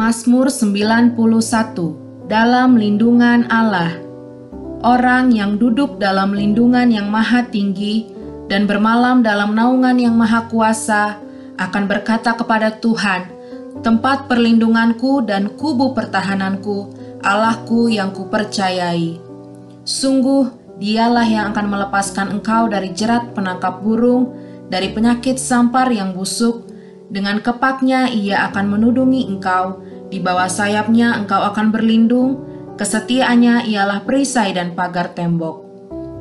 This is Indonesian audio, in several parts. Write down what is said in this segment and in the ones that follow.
Mazmur 91. Dalam lindungan Allah. Orang yang duduk dalam lindungan yang maha tinggi dan bermalam dalam naungan yang maha kuasa akan berkata kepada Tuhan, tempat perlindunganku dan kubu pertahananku, Allahku yang kupercayai. Sungguh dialah yang akan melepaskan engkau dari jerat penangkap burung, dari penyakit sampar yang busuk. Dengan kepaknya ia akan menudungi engkau, di bawah sayapnya engkau akan berlindung, kesetiaannya ialah perisai dan pagar tembok.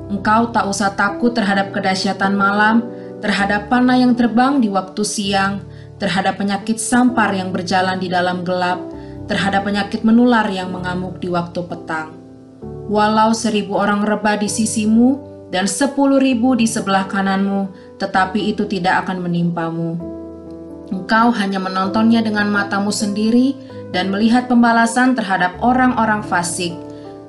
Engkau tak usah takut terhadap kedahsyatan malam, terhadap panah yang terbang di waktu siang, terhadap penyakit sampar yang berjalan di dalam gelap, terhadap penyakit menular yang mengamuk di waktu petang. Walau 1.000 orang rebah di sisimu dan 10.000 di sebelah kananmu, tetapi itu tidak akan menimpamu. Engkau hanya menontonnya dengan matamu sendiri dan melihat pembalasan terhadap orang-orang fasik.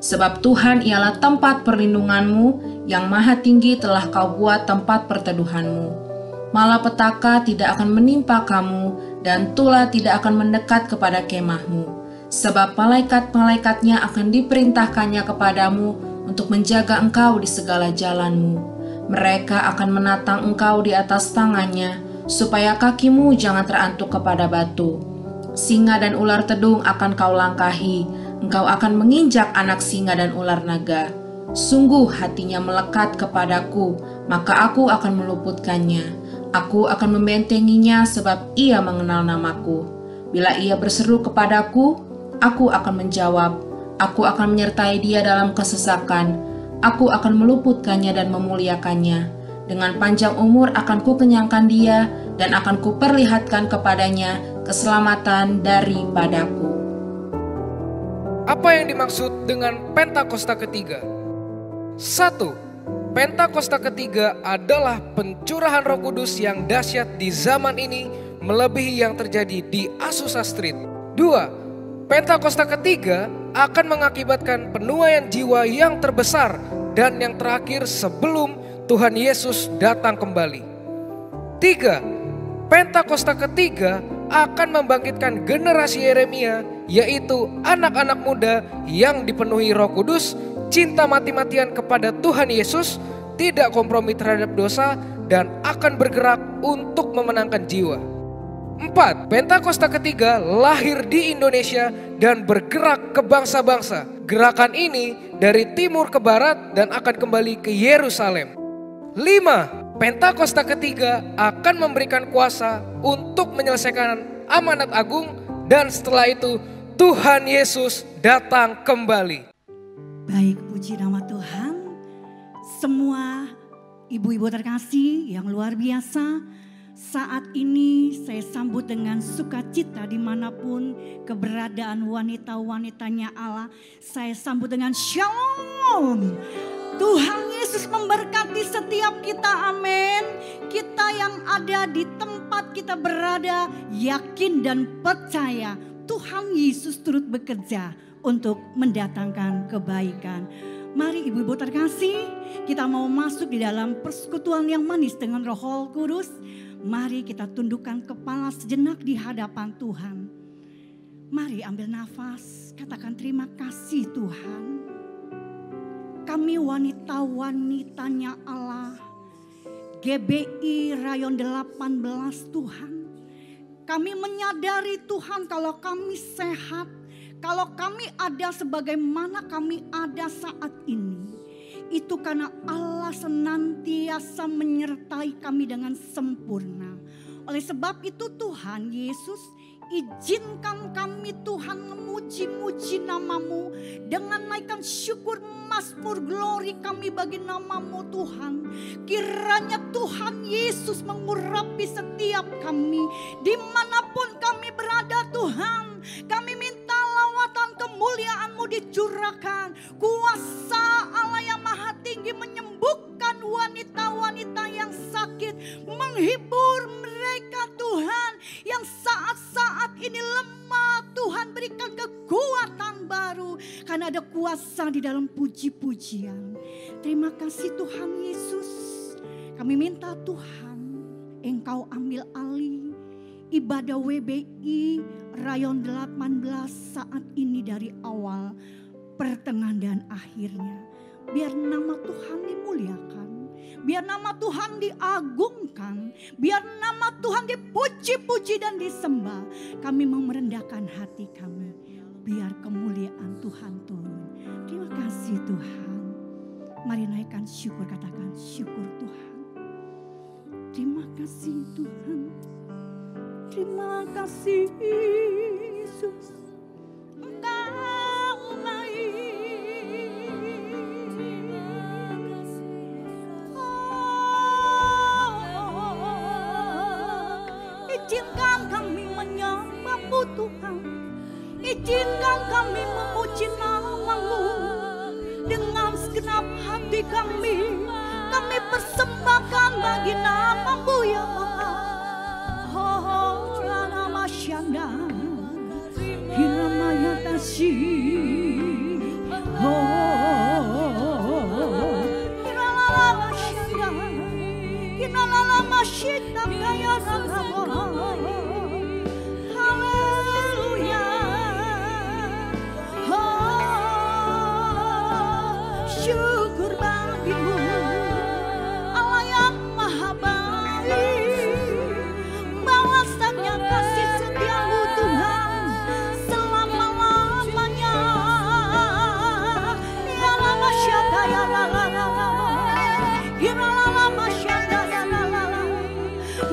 Sebab Tuhan ialah tempat perlindunganmu, yang maha tinggi telah kau buat tempat perteduhanmu. Malapetaka tidak akan menimpa kamu, dan tulah tidak akan mendekat kepada kemahmu. Sebab malaikat-malaikatnya akan diperintahkannya kepadamu untuk menjaga engkau di segala jalanmu. Mereka akan menatang engkau di atas tangannya, supaya kakimu jangan terantuk kepada batu. Singa dan ular tedung akan kau langkahi, engkau akan menginjak anak singa dan ular naga. Sungguh hatinya melekat kepadaku, maka aku akan meluputkannya. Aku akan membentenginya sebab ia mengenal namaku. Bila ia berseru kepadaku, aku akan menjawab. Aku akan menyertai dia dalam kesesakan. Aku akan meluputkannya dan memuliakannya. Dengan panjang umur akan kukenyangkan dia dan akan kuperlihatkan kepadanya keselamatan daripadaku. Apa yang dimaksud dengan Pentakosta ketiga? 1. Pentakosta ketiga adalah pencurahan Roh Kudus yang dahsyat di zaman ini melebihi yang terjadi di Azusa Street. 2. Pentakosta ketiga akan mengakibatkan penuaian jiwa yang terbesar dan yang terakhir sebelum Tuhan Yesus datang kembali. 3. Pentakosta ketiga akan membangkitkan generasi Yeremia, yaitu anak-anak muda yang dipenuhi Roh Kudus, cinta mati-matian kepada Tuhan Yesus, tidak kompromi terhadap dosa, dan akan bergerak untuk memenangkan jiwa. 4. Pentakosta ketiga lahir di Indonesia dan bergerak ke bangsa-bangsa. Gerakan ini dari timur ke barat dan akan kembali ke Yerusalem. 5. Pentakosta ketiga akan memberikan kuasa untuk menyelesaikan amanat agung, dan setelah itu Tuhan Yesus datang kembali. Baik, puji nama Tuhan. Semua ibu-ibu terkasih yang luar biasa, saat ini saya sambut dengan sukacita dimanapun keberadaan wanita-wanitanya Allah. Saya sambut dengan shalom. Tuhan Yesus memberkati setiap kita, amin. Kita yang ada di tempat kita berada, yakin dan percaya Tuhan Yesus turut bekerja untuk mendatangkan kebaikan. Mari ibu-ibu terkasih, kita mau masuk di dalam persekutuan yang manis dengan Roh Kudus. Mari kita tundukkan kepala sejenak di hadapan Tuhan. Mari ambil nafas, katakan terima kasih Tuhan. Kami wanita-wanitanya Allah, GBI Rayon 18 Tuhan. Kami menyadari Tuhan kalau kami sehat, kalau kami ada sebagaimana kami ada saat ini. Itu karena Allah senantiasa menyertai kami dengan sempurna. Oleh sebab itu Tuhan Yesus, izinkan kami Tuhan memuji-muji namamu dengan naikkan syukur mazmur glori kami bagi namamu Tuhan. Kiranya Tuhan Yesus mengurapi setiap kami dimanapun kami berada Tuhan. Kami minta lawatan kemuliaan-Mu dicurahkan. Kuasa Allah yang maha tinggi menyembuhkan wanita-wanita yang sakit, menghibur mereka Tuhan yang saat-saat ini lemah. Tuhan berikan kekuatan baru karena ada kuasa di dalam puji-pujian. Terima kasih Tuhan Yesus. Kami minta Tuhan Engkau ambil alih ibadah WBI rayon 18 saat ini dari awal, pertengahan dan akhirnya. Biar nama Tuhan dimuliakan, biar nama Tuhan diagungkan, biar nama Tuhan dipuji-puji dan disembah. Kami mau merendahkan hati kami, biar kemuliaan Tuhan turun. Terima kasih Tuhan. Mari naikkan syukur, katakan syukur Tuhan. Terima kasih Tuhan. Terima kasih Yesus. Engkau baik. Izinkan kami menyembah-Mu Tuhan. Izinkan kami memuji nama-Mu. Dengan segenap hati kami persembahkan bagi nama-Mu ya Bapa. Oh, nama Syanda, Hiramaya kasih. Oh, Hiramaya Syanda, Hiramaya Syanda kaya nama. Haleluya. Oh, syukur bagimu.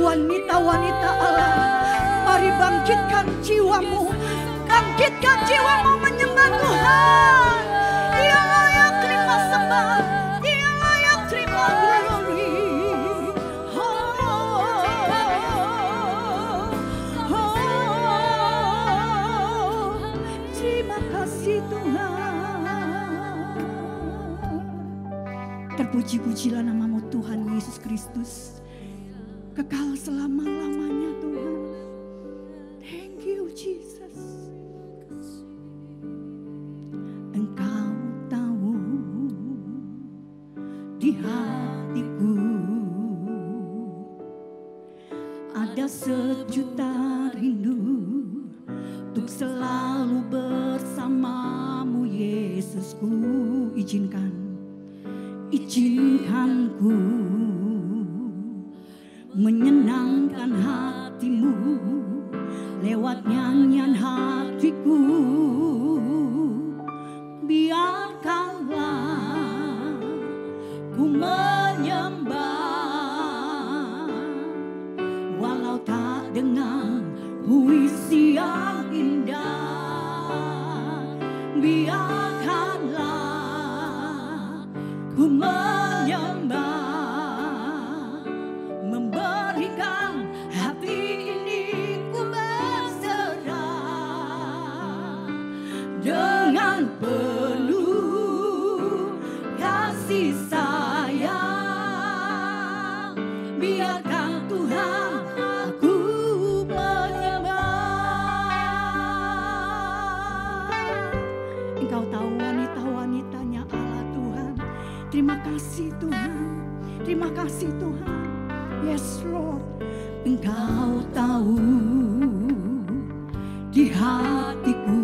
Wanita-wanita Allah, mari bangkitkan jiwamu, bangkitkan jiwamu menyembah Tuhan. Dia layak terima sembah, Dia layak terima glory. Terima kasih Tuhan. Terpuji-pujilah nama-Mu Tuhan Yesus Kristus, kekal selama-lamanya Tuhan. Thank you Jesus. Engkau tahu di hatiku ada sejuta rindu untuk selalu bersama-Mu Yesusku. Izinkanku menyenangkan hatimu lewat nyanyian hatiku. Biarkanlah ku menyembah walau tak dengan puisi yang indah. Biarkanlah ku menyembah, memberikan hati ini ku berserah dengan penuh kasih sayang. Biarkan Tuhan aku menyembah. Engkau tahu wanita-wanitanya Allah Tuhan. Terima kasih Tuhan, terima kasih Tuhan. Yes Lord, Engkau tahu di hatiku.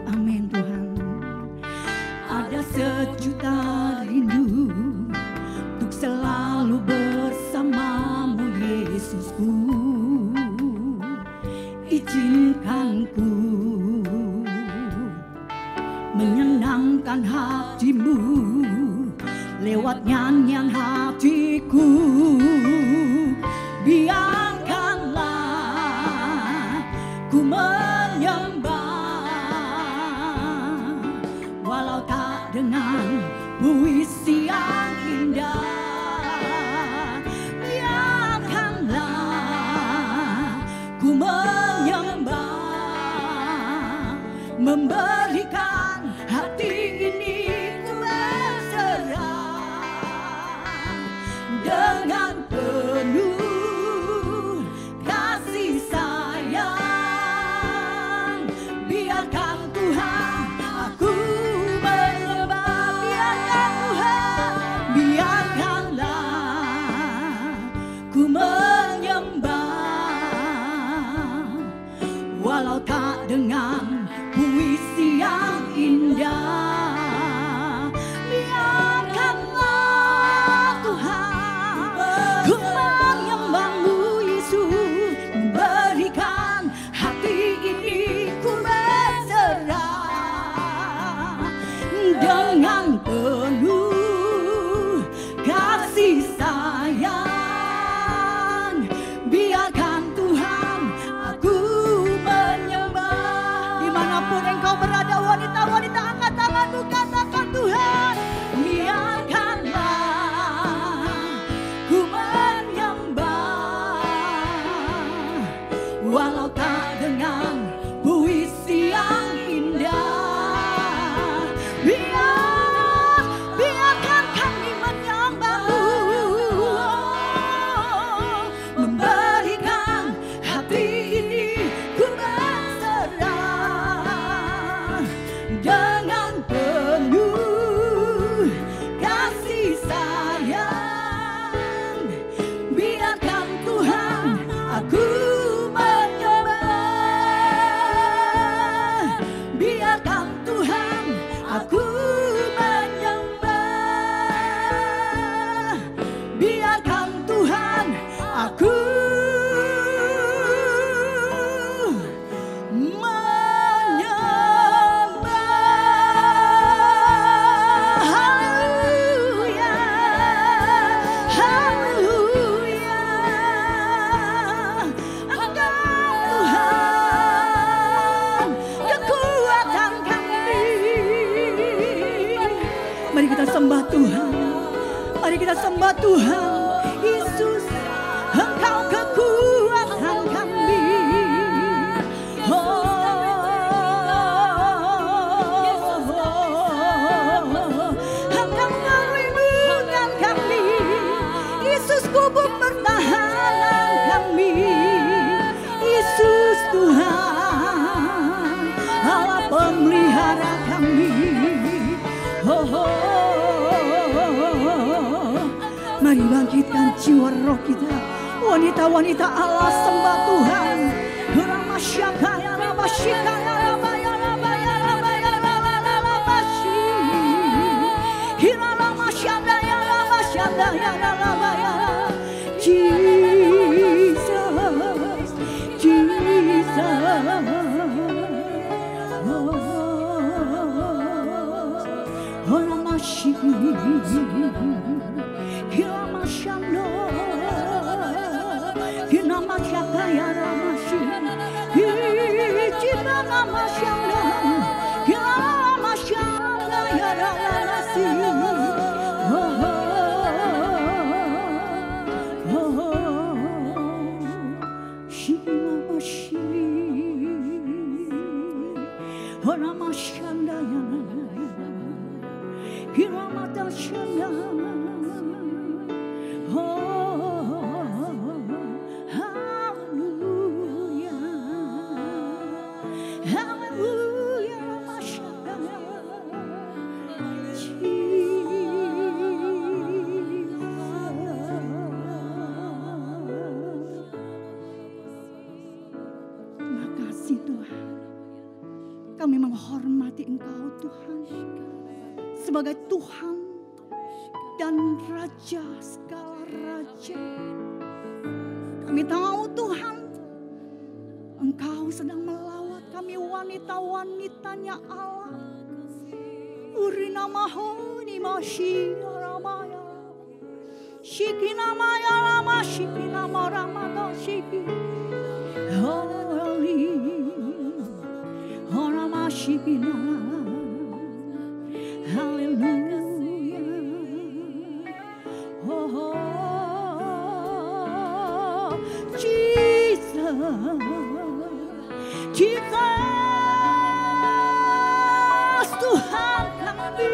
Amin Tuhan. Ada sejuta rindu untuk selalu bersama-Mu Yesusku. Izinkanku menyenangkan hatimu lewat nyanyian hatiku. Biarkanlah ku menyembah walau tak dengan puisi yang indah. Biarkanlah ku menyembah, memberikan hati ini ku berserah dengan penuh kasih sayang. Biarkan Tuhan aku menyembah. Biarkan Tuhan, biarkanlah ku menyembah walau tak dengan penuh kasih sayang. Biarkan Tuhan aku menyembah. Dimanapun engkau berada, wanita-wanita, angkat tanganmu, katakan Tuhan, biarkanlah ku menyembah. Walau tak dengan puisi yang indah, biarkan kami menyembah-Mu, memberikan hati ini ku berserah dengan penuh kasih sayang. Biarkan Tuhan aku menyembah, biarkan Tuhan aku menyembah, biarkan Tuhan aku menyembah. Haleluya, haleluya. Engkau Tuhan, kekuatan kami. Mari kita sembah Tuhan, mari kita sembah Tuhan. Yesus, Engkau kekuatan kami. Engkau perlindungan kami. Yesus, kubur pertahanan kami. Yesus Tuhan, Allah pemelihara kami. Mari bangkitkan jiwa roh kita. Wanita-wanita Allah, sembah Tuhan. Ramasyakaya, ramasyikaya, rabaya, rabaya, rabaya, rabaya, rabashi. Hira ramasyandaya, ramasyandaya, rabaya. Jesus, Jesus. Oh, ramashi. Kiramashano, Kinamashakaya Ramashi, Kiramashano, Kiramashakaya Ramasi. Shiramashi, Horamashandaya, Kiramatashana. Kami menghormati Engkau Tuhan sebagai Tuhan dan Raja segala raja. Kami tahu Tuhan, Engkau sedang melawat kami wanita-wanitanya Allah. Urinamahoni mashiramaya, shikinamaya lama, shikinamaramata shiki. Holy, Horamashikina, hallelujah. Oh, Jesus, Jesus, Tuhan kami.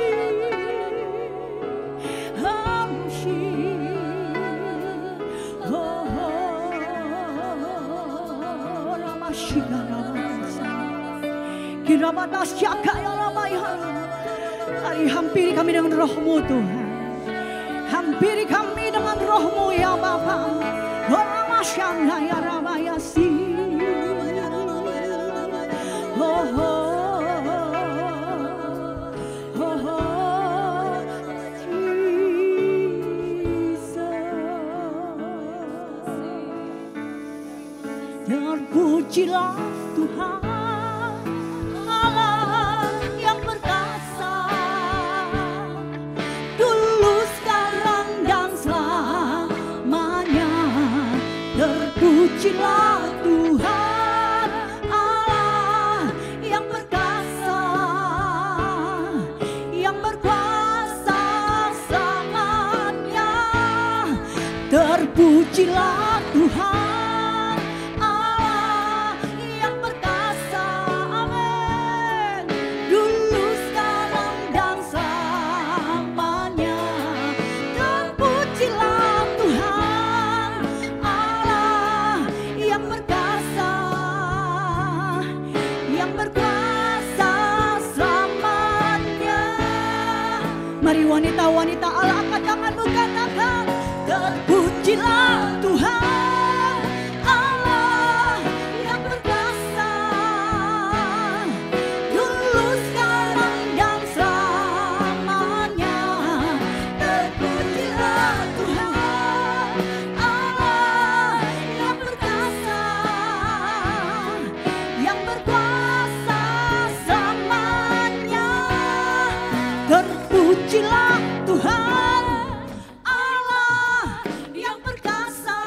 Mari hampiri kami dengan roh-Mu Tuhan. Hampiri kami dengan roh-Mu ya Bapa. Oramasyana ya Ramayasi. Oh, terpujilah Tuhan Allah yang perkasa. Terpujilah Tuhan Allah yang perkasa, amin. Dulu, sekarang, dan selamanya. Terpujilah Tuhan Allah yang perkasa, yang berkuasa selamanya. Mari wanita-wanita Allah, angkat tanganmu, katakan, terpujilah Tuhan Allah yang perkasa, dulu, sekarang, dan selamanya. Terpujilah Tuhan Allah yang perkasa, yang berkuasa selamanya. Terpujilah Tuhan Allah yang perkasa,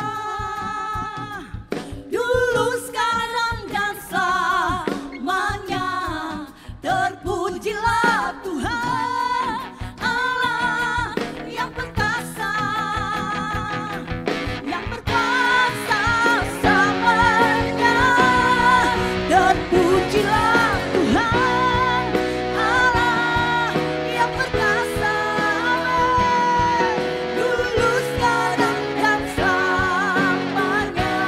dulu, sekarang, dan selamanya. Terpujilah Tuhan Allah yang perkasa, yang berkuasa selamanya. Terpujilah Tuhan Allah yang perkasa, dulu, sekarang, dan selamanya.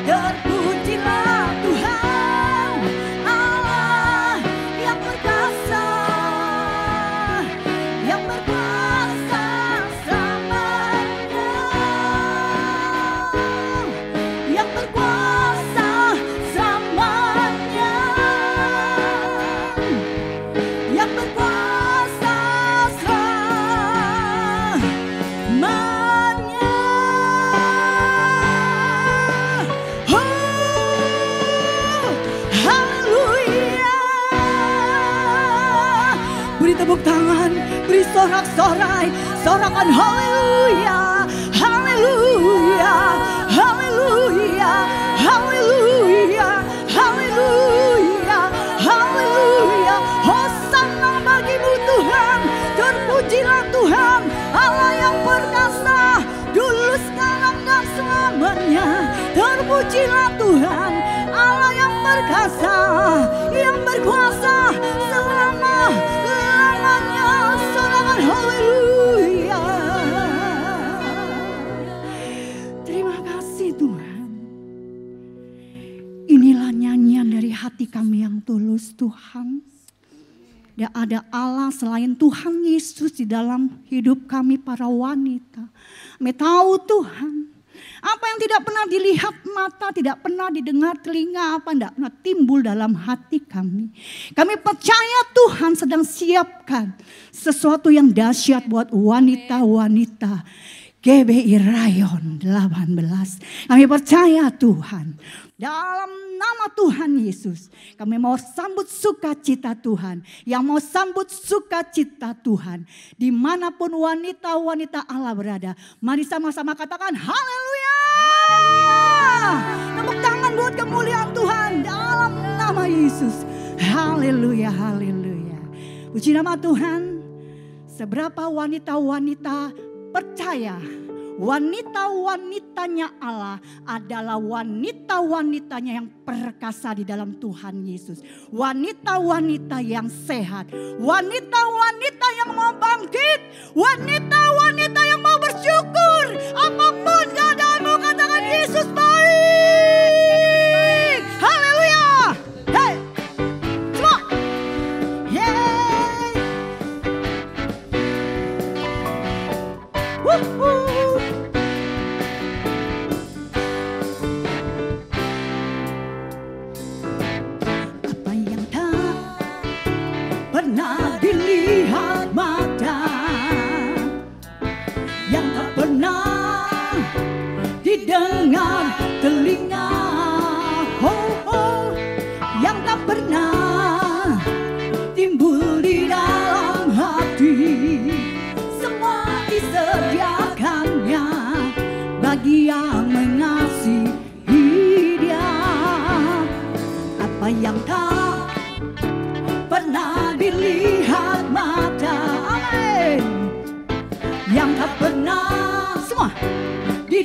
Terpujilah Tuhan Allah yang perkasa, yang berkuasa selamanya, yang berkuasa selamanya, yang berkuasa selamanya. Haleluya. Beri tepuk tangan, beri sorak-sorai, sorakan haleluya, haleluya, haleluya, haleluya, haleluya, haleluya. Hosana bagimu Tuhan, terpujilah Tuhan Allah yang perkasa, dulu, sekarang, dan selamanya. Terpujilah Tuhan Allah yang perkasa, yang berkuasa selama-lamanya. Sorangan haleluya. Terima kasih Tuhan. Inilah nyanyian dari hati kami yang tulus Tuhan. Tidak ada Allah selain Tuhan Yesus di dalam hidup kami para wanita. Kami tahu Tuhan, apa yang tidak pernah dilihat mata, tidak pernah didengar telinga, apa tidak pernah timbul dalam hati kami. Kami percaya Tuhan sedang siapkan sesuatu yang dahsyat buat wanita-wanita GBI Rayon 18. Kami percaya Tuhan, dalam nama Tuhan Yesus, kami mau sambut sukacita Tuhan. Yang mau sambut sukacita Tuhan, dimanapun wanita-wanita Allah berada. Mari sama-sama katakan haleluya. Tepuk tangan buat kemuliaan Tuhan dalam nama Yesus. Haleluya, haleluya. Puji nama Tuhan. Seberapa wanita-wanita percaya wanita-wanitanya Allah adalah wanita-wanitanya yang perkasa di dalam Tuhan Yesus. Wanita-wanita yang sehat, wanita-wanita yang mau bangkit, wanita-wanita yang mau bersyukur. Apapun keadaanmu, katakan Yesus baik. Haleluya. Hey, semua. Yeay. Woohoo. Pernah dilihat mata, yang tak pernah didengar telinga, yang tak pernah timbul di dalam hati. Semua disediakannya bagi yang mengasihi Dia. Apa yang tak pernah dilihat mata, amin, yang tak pernah semua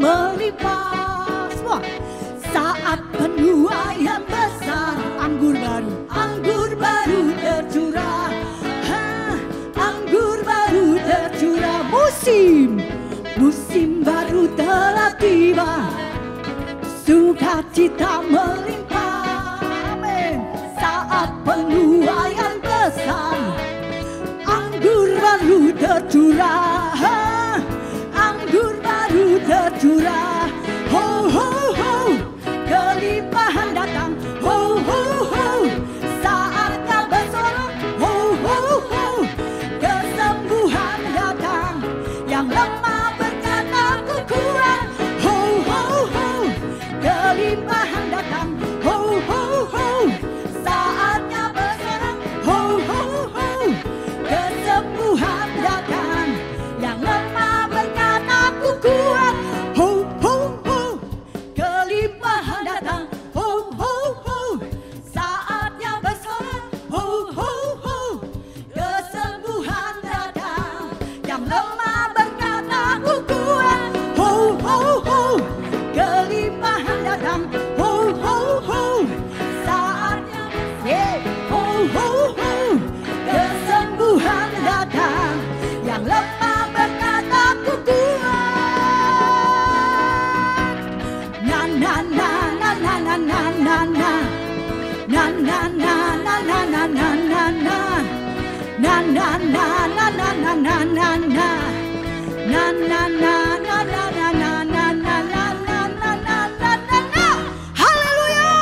melimpah. Semua. Saat penuaian besar, anggur baru tercurah. Anggur baru tercurah. Musim baru telah tiba, sukacita melimpah. Amin. Saat penuaian besar, anggur baru tercurah. Anggur baru tercurah. Ho ho ho, kelimpahan datang. Ho ho ho, saatnya bersorak. Ho ho ho, kesembuhan datang. Yang lemah berkata ku kuat. Ho ho ho, kelimpahan datang. Ho ho ho, saatnya bersorak. Ho ho ho, kesembuhan datang. Yang lemah berkata ku kuat. Ho ho ho, kelimpahan datang. Ho ho ho, saatnya bersorak. Ho ho ho, kesembuhan datang. Yang lemah berkata ku kuat. Ho ho ho, kelimpahan datang. Ho ho ho, saatnya ho ho ho, kesembuhan datang. Yang lemah berkata ku kuat. Na na na na na na na na na. Na na na na na na na na na. Na na na na na na na na na. Na na na na na na na na na na na na na. Haleluya!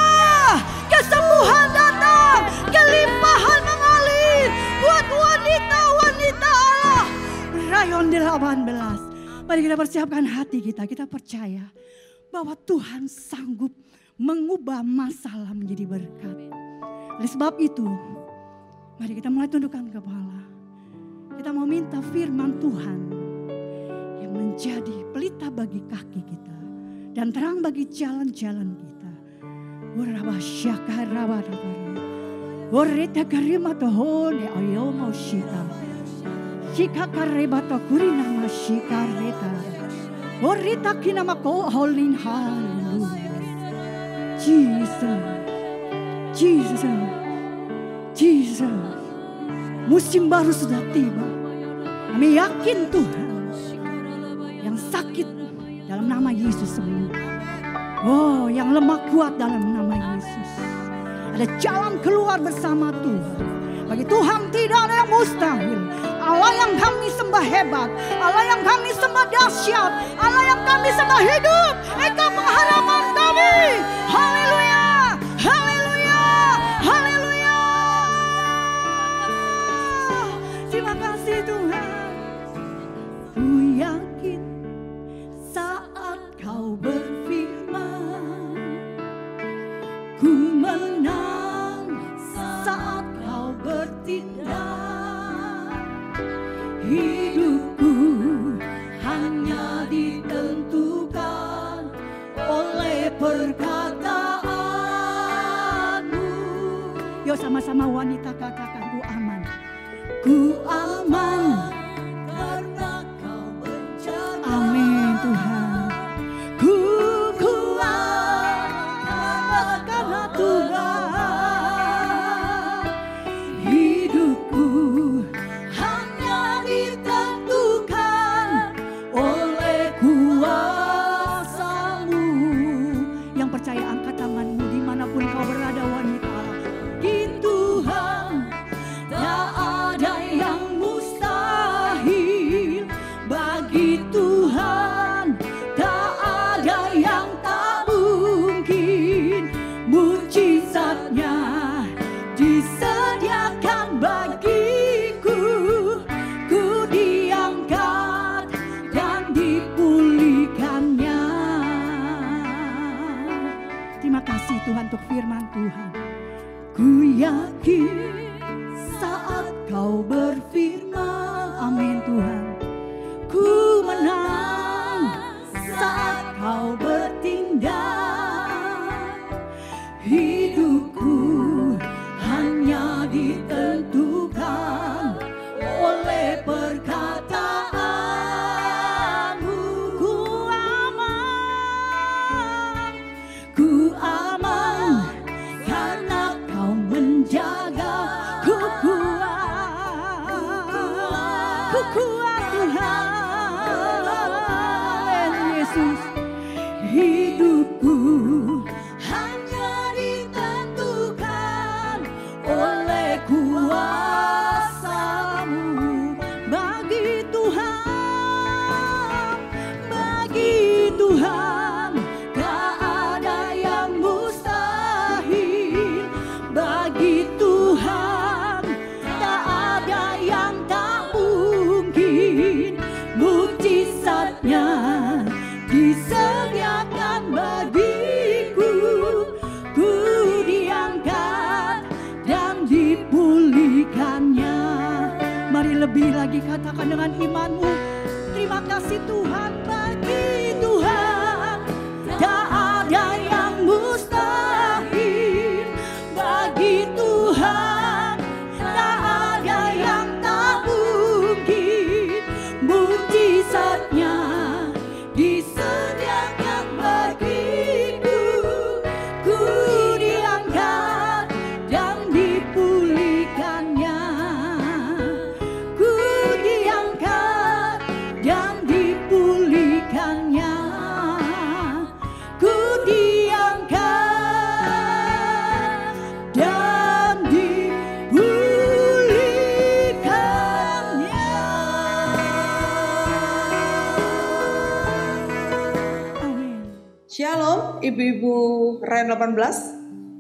Kesembuhan datang, kelimpahan mengalir buat wanita-wanita Allah. Rayon 18. Mari kita persiapkan hati kita. Kita percaya bahwa Tuhan sanggup mengubah masalah menjadi berkat. Oleh sebab itu, mari kita mulai tundukkan kepala. Kita mau minta firman Tuhan yang menjadi pelita bagi kaki kita dan terang bagi jalan-jalan kita. Oreta karima tohone ayo mau shika. Shika karebata kurina mashika reta. Orita kinamako holin hallelujah. Jesus. Musim baru sudah tiba. Kami yakin Tuhan yang sakit dalam nama Yesus sembuh. Oh, yang lemah kuat dalam nama Yesus. Ada jalan keluar bersama Tuhan. Bagi Tuhan tidak ada yang mustahil. Allah yang kami sembah hebat, Allah yang kami sembah dahsyat, Allah yang kami sembah hidup. Engkau pengharapan kami. Haleluya, haleluya, haleluya. Terima kasih Tuhan. Ku yakin saat kau berfirman, ku menang saat kau bertindak. Hidupku hanya ditentukan oleh perkataanmu. Yuk sama-sama wanita katakan, ku aman. Ku aman karena kau berjalan. Amin Tuhan. Ku kuat karena Tuhan. Hidupku hanya ditentukan oleh kuasa-Mu. Yang percaya angkat tanganmu dimanapun kau berada wanita. Tuhan, tak ada yang mustahil bagi Tuhan, tak ada yang tak mungkin. Mujizatnya disediakan bagiku, ku diangkat dan dipulihkannya. Terima kasih Tuhan untuk firman Tuhan. Ku yakin saat kau berfirman, amin Tuhan. Ku menang saat kau bertindak. Hidupku hanya ditentukan oleh perkataanmu. Ku aman Lebih lagi katakan dengan imanmu, terima kasih Tuhan. Bagi Tuhan tak ada yang mustahil. Bagi Tuhan tak ada yang tak mungkin. Mujizatnya disediakan bagiku. Ku diangkat dan dipulihkannya. Ku diangkat dan dipulihkannya. Ku diangkat dan dipulihkannya. Amin. Shalom, ibu-ibu Ren 18,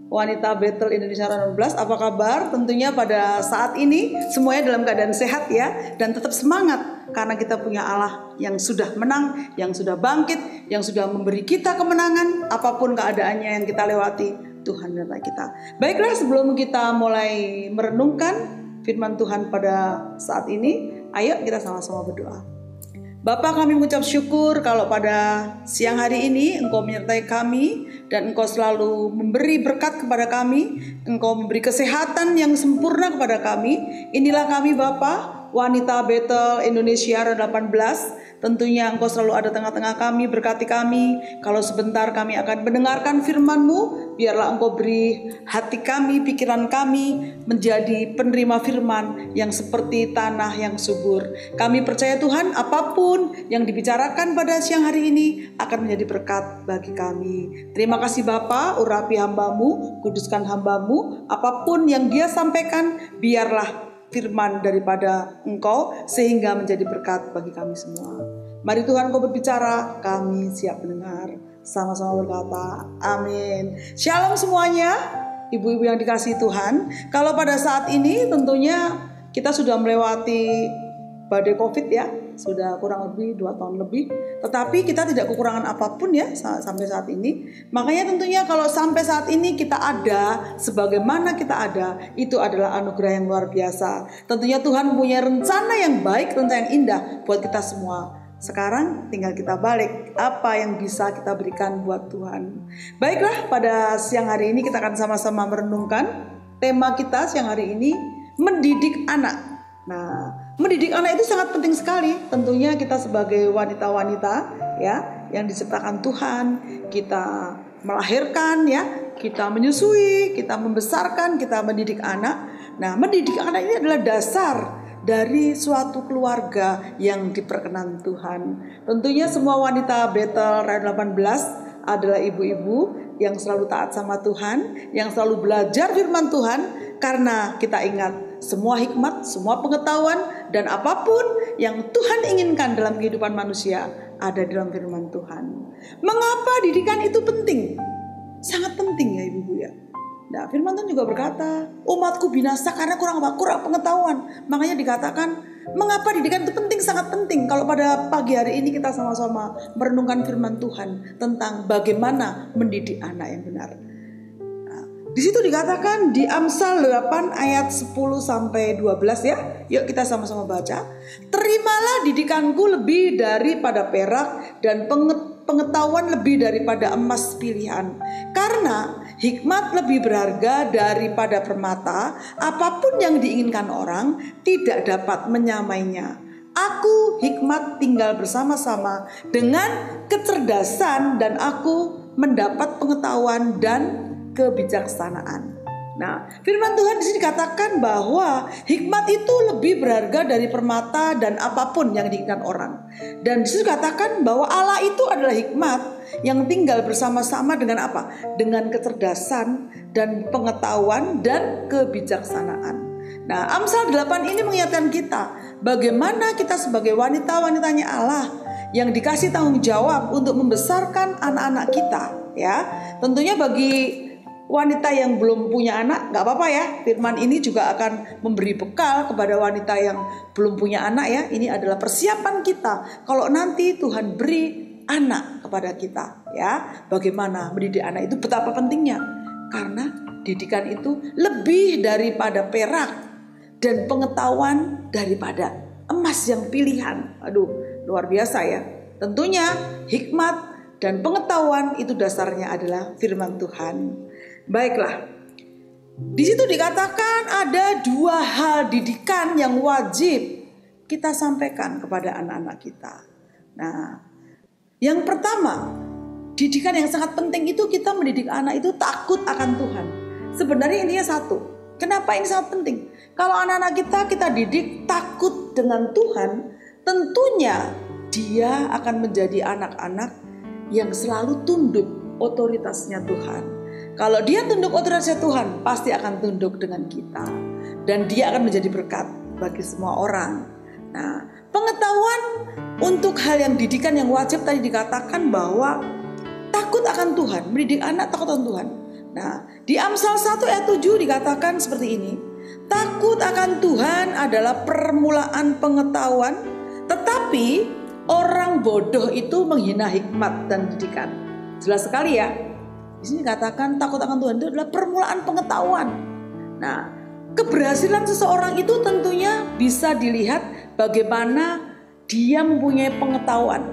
wanita Bethel Indonesia Ren 18. Apa kabar? Tentunya pada saat ini semuanya dalam keadaan sehat ya, dan tetap semangat karena kita punya Allah yang sudah menang, yang sudah bangkit, yang sudah memberi kita kemenangan apapun keadaannya yang kita lewati. Tuhan menyertai kita. Baiklah, sebelum kita mulai merenungkan firman Tuhan pada saat ini, ayo kita sama-sama berdoa. Bapa, kami mengucap syukur kalau pada siang hari ini Engkau menyertai kami dan Engkau selalu memberi berkat kepada kami. Engkau memberi kesehatan yang sempurna kepada kami. Inilah kami Bapa, wanita Bethel Indonesia 18. Tentunya Engkau selalu ada tengah-tengah kami, berkati kami. Kalau sebentar kami akan mendengarkan firman-Mu, biarlah Engkau beri hati kami, pikiran kami menjadi penerima firman yang seperti tanah yang subur. Kami percaya Tuhan, apapun yang dibicarakan pada siang hari ini akan menjadi berkat bagi kami. Terima kasih Bapa, urapi hamba-Mu, kuduskan hamba-Mu. Apapun yang Dia sampaikan, biarlah firman daripada Engkau sehingga menjadi berkat bagi kami semua. Mari Tuhan Kau berbicara, kami siap mendengar. Sama-sama berkata, amin. Shalom semuanya, ibu-ibu yang dikasihi Tuhan. Kalau pada saat ini tentunya kita sudah melewati badai COVID ya, sudah kurang lebih 2 tahun lebih. Tetapi kita tidak kekurangan apapun ya sampai saat ini. Makanya tentunya kalau sampai saat ini kita ada, sebagaimana kita ada, itu adalah anugerah yang luar biasa. Tentunya Tuhan punya rencana yang baik, rencana yang indah buat kita semua. Sekarang tinggal kita balik apa yang bisa kita berikan buat Tuhan. Baiklah, pada siang hari ini kita akan sama-sama merenungkan tema kita siang hari ini, mendidik anak. Nah, mendidik anak itu sangat penting sekali. Tentunya kita sebagai wanita-wanita ya yang diciptakan Tuhan, kita melahirkan ya, kita menyusui, kita membesarkan, kita mendidik anak. Nah, mendidik anak ini adalah dasar dari suatu keluarga yang diperkenan Tuhan. Tentunya semua wanita Bethel Ren 18 adalah ibu-ibu yang selalu taat sama Tuhan, yang selalu belajar firman Tuhan, karena kita ingat semua hikmat, semua pengetahuan, dan apapun yang Tuhan inginkan dalam kehidupan manusia ada dalam firman Tuhan. Mengapa didikan itu penting? Sangat penting ya ibu-ibu ya. Nah, firman Tuhan juga berkata, umatku binasa karena kurang pengetahuan. Makanya dikatakan, mengapa didikan itu penting, sangat penting. Kalau pada pagi hari ini kita sama-sama merenungkan firman Tuhan tentang bagaimana mendidik anak yang benar. Nah, di situ dikatakan di Amsal 8 ayat 10 sampai 12 ya. Yuk kita sama-sama baca. Terimalah didikanku lebih daripada perak dan pengetahuan lebih daripada emas pilihan. Karena hikmat lebih berharga daripada permata, apapun yang diinginkan orang tidak dapat menyamainya. Aku hikmat tinggal bersama-sama dengan kecerdasan dan aku mendapat pengetahuan dan kebijaksanaan. Nah, firman Tuhan di sini dikatakan bahwa hikmat itu lebih berharga dari permata dan apapun yang diinginkan orang. Dan di sini dikatakan bahwa Allah itu adalah hikmat yang tinggal bersama-sama dengan apa? Dengan kecerdasan dan pengetahuan dan kebijaksanaan. Nah, Amsal 8 ini mengingatkan kita bagaimana kita sebagai wanita-wanitanya Allah yang dikasih tanggung jawab untuk membesarkan anak-anak kita, ya. Tentunya bagi wanita yang belum punya anak, gak apa-apa ya. Firman ini juga akan memberi bekal kepada wanita yang belum punya anak ya. Ini adalah persiapan kita kalau nanti Tuhan beri anak kepada kita ya. Bagaimana mendidik anak itu betapa pentingnya. Karena didikan itu lebih daripada perak. dan pengetahuan daripada emas yang pilihan. Aduh, luar biasa ya. Tentunya hikmat dan pengetahuan itu dasarnya adalah firman Tuhan. Baiklah, di situ dikatakan ada 2 hal didikan yang wajib kita sampaikan kepada anak-anak kita. Nah, yang pertama, didikan yang sangat penting itu kita mendidik anak itu takut akan Tuhan. Sebenarnya intinya satu. Kenapa ini sangat penting? Kalau anak-anak kita didik takut dengan Tuhan, tentunya dia akan menjadi anak-anak yang selalu tunduk otoritasnya Tuhan. Kalau dia tunduk otoritasnya Tuhan, pasti akan tunduk dengan kita. Dan dia akan menjadi berkat bagi semua orang. Nah, pengetahuan untuk hal yang didikan yang wajib tadi dikatakan bahwa takut akan Tuhan, mendidik anak takut akan Tuhan. Nah, di Amsal 1 ayat 7 dikatakan seperti ini. Takut akan Tuhan adalah permulaan pengetahuan, tetapi orang bodoh itu menghina hikmat dan didikan. Jelas sekali ya. Di sini dikatakan takut akan Tuhan itu adalah permulaan pengetahuan. Nah, keberhasilan seseorang itu tentunya bisa dilihat bagaimana dia mempunyai pengetahuan.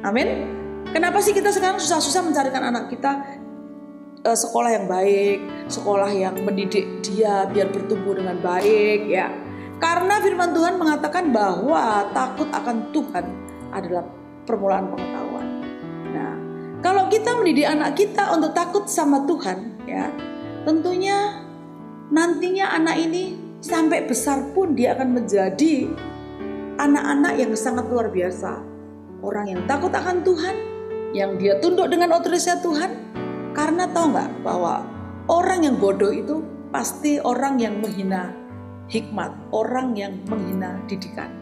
Amin. Kenapa sih kita sekarang susah-susah mencarikan anak kita sekolah yang baik, sekolah yang mendidik dia biar bertumbuh dengan baik ya? Karena firman Tuhan mengatakan bahwa takut akan Tuhan adalah permulaan pengetahuan. Nah, kalau kita mendidik anak kita untuk takut sama Tuhan, ya, tentunya nantinya anak ini sampai besar pun dia akan menjadi anak-anak yang sangat luar biasa. Orang yang takut akan Tuhan, yang dia tunduk dengan otoritasnya Tuhan. Karena tahu nggak bahwa orang yang bodoh itu pasti orang yang menghina hikmat, orang yang menghina didikan.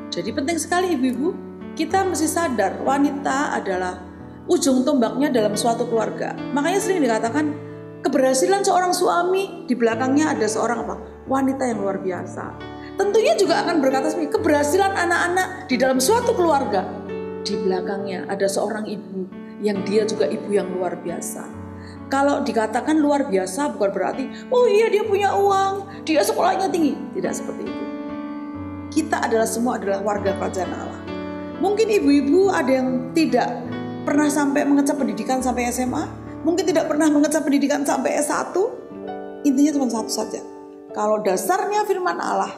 Jadi penting sekali ibu-ibu, kita mesti sadar wanita adalah ujung tombaknya dalam suatu keluarga. Makanya sering dikatakan keberhasilan seorang suami di belakangnya ada seorang wanita yang luar biasa. Tentunya juga akan berkata seperti keberhasilan anak-anak di dalam suatu keluarga, di belakangnya ada seorang ibu yang dia juga ibu yang luar biasa. Kalau dikatakan luar biasa bukan berarti oh iya dia punya uang, dia sekolahnya tinggi. Tidak seperti itu. Kita semua adalah warga kerajaan Allah. Mungkin ibu-ibu ada yang tidak pernah sampai mengecap pendidikan sampai SMA, mungkin tidak pernah mengecap pendidikan sampai S1. Intinya cuma satu saja. Kalau dasarnya firman Allah,